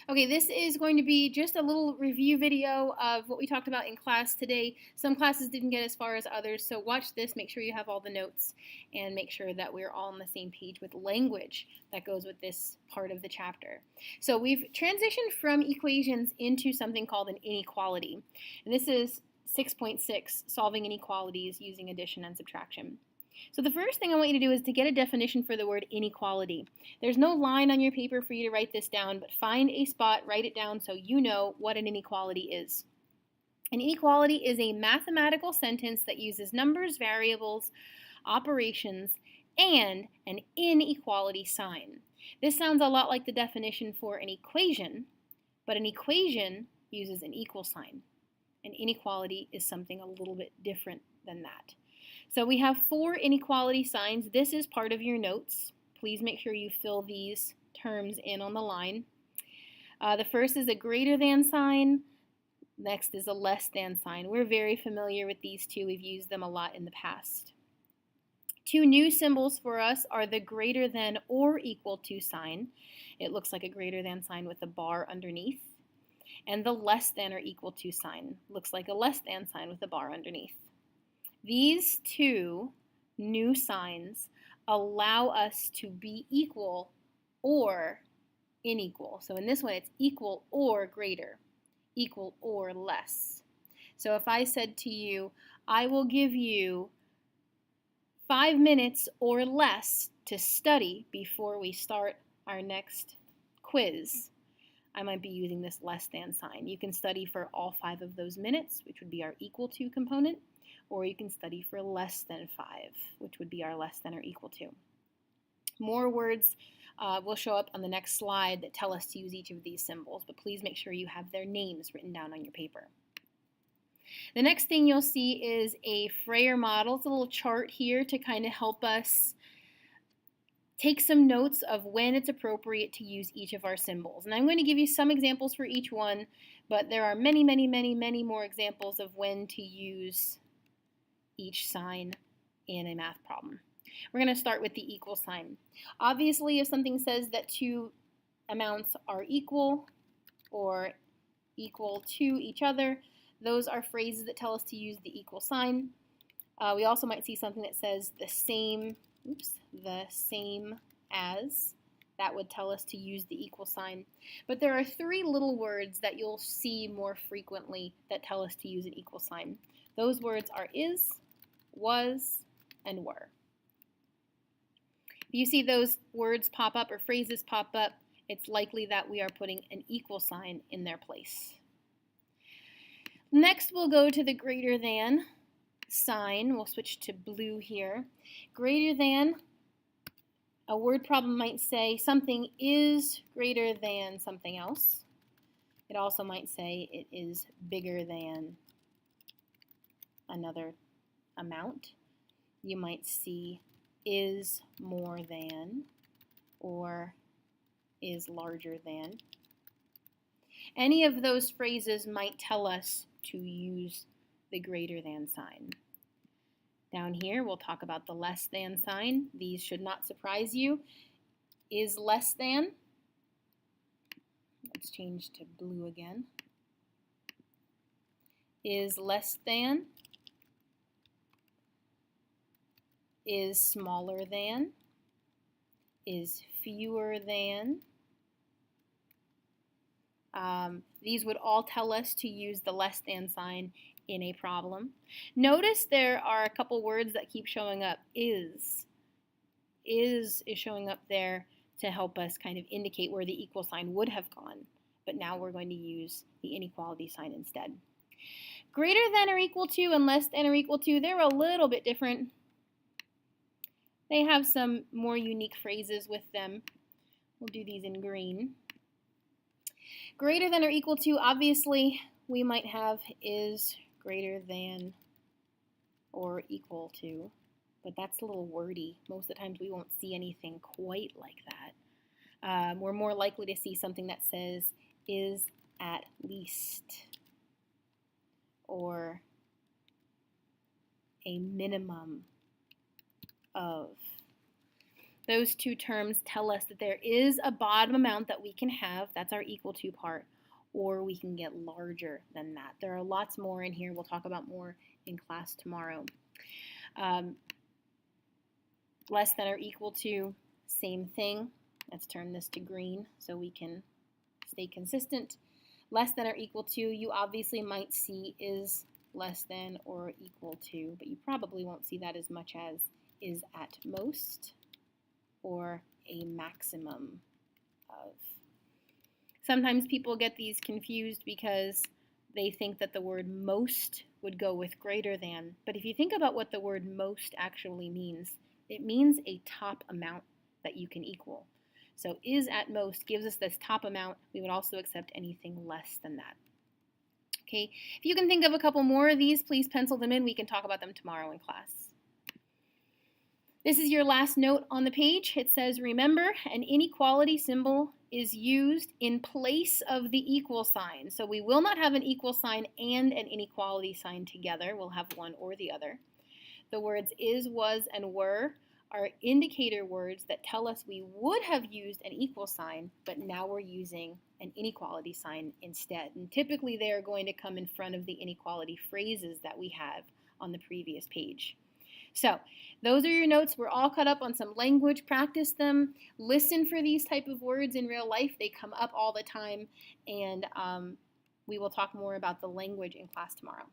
Okay, this is going to be just a little review video of what we talked about in class today. Some classes didn't get as far as others, so watch this, make sure you have all the notes, and make sure that we're all on the same page with language that goes with this part of the chapter. So we've transitioned from equations into something called an inequality. And this is 6.6, solving inequalities using addition and subtraction. So the first thing I want you to do is to get a definition for the word inequality. There's no line on your paper for you to write this down, but find a spot, write it down so you know what an inequality is. An inequality is a mathematical sentence that uses numbers, variables, operations, and an inequality sign. This sounds a lot like the definition for an equation, but an equation uses an equal sign. An inequality is something a little bit different than that. So we have 4 inequality signs. This is part of your notes. Please make sure you fill these terms in on the line. The first is a greater than sign. Next is a less than sign. We're very familiar with these two. We've used them a lot in the past. 2 new symbols for us are the greater than or equal to sign. It looks like a greater than sign with a bar underneath. And the less than or equal to sign looks like a less than sign with a bar underneath. These 2 new signs allow us to be equal or unequal. So in this one, it's equal or greater, equal or less. So if I said to you, I will give you 5 minutes or less to study before we start our next quiz, I might be using this less than sign. You can study for all 5 of those minutes, which would be our equal to component, or you can study for less than 5, which would be our less than or equal to. More words will show up on the next slide that tell us to use each of these symbols, but please make sure you have their names written down on your paper. The next thing you'll see is a Freyer model. It's a little chart here to kind of help us take some notes of when it's appropriate to use each of our symbols. And I'm going to give you some examples for each one, but there are many, many, many, many more examples of when to use each sign in a math problem. We're going to start with the equal sign. Obviously, if something says that 2 amounts are equal or equal to each other, those are phrases that tell us to use the equal sign. We also might see something that says the same as. That would tell us to use the equal sign. But there are 3 little words that you'll see more frequently that tell us to use an equal sign. Those words are is, was, and were. If you see those words pop up or phrases pop up, it's likely that we are putting an equal sign in their place. Next, we'll go to the greater than sign. We'll switch to blue here. Greater than, a word problem might say something is greater than something else. It also might say it is bigger than another amount. You might see is more than or is larger than. Any of those phrases might tell us to use the greater than sign. Down here, we'll talk about the less than sign. These should not surprise you. Is less than. Let's change to blue again. Is less than. Is smaller than. Is fewer than. These would all tell us to use the less than sign in a problem. Notice there are a couple words that keep showing up. Is showing up there to help us kind of indicate where the equal sign would have gone, but now we're going to use the inequality sign instead. Greater than or equal to and less than or equal to, they're a little bit different. They have some more unique phrases with them. We'll do these in green. Greater than or equal to, obviously, we might have is greater than or equal to, but that's a little wordy. Most of the times we won't see anything quite like that. We're more likely to see something that says is at least or a minimum of. Those two terms tell us that there is a bottom amount that we can have, that's our equal to part, or we can get larger than that. There are lots more in here. We'll talk about more in class tomorrow. Less than or equal to, same thing. Let's turn this to green so we can stay consistent. Less than or equal to, you obviously might see is less than or equal to, but you probably won't see that as much as is at most or a maximum of. Sometimes people get these confused because they think that the word most would go with greater than, but if you think about what the word most actually means, it means a top amount that you can equal. So is at most gives us this top amount. We would also accept anything less than that. Okay, if you can think of a couple more of these, please pencil them in. We can talk about them tomorrow in class. This is your last note on the page. It says, remember, an inequality symbol is used in place of the equal sign. So we will not have an equal sign and an inequality sign together. We'll have one or the other. The words is, was, and were are indicator words that tell us we would have used an equal sign, but now we're using an inequality sign instead. And typically they are going to come in front of the inequality phrases that we have on the previous page. So those are your notes. We're all caught up on some language. Practice them. Listen for these type of words in real life. They come up all the time, and we will talk more about the language in class tomorrow.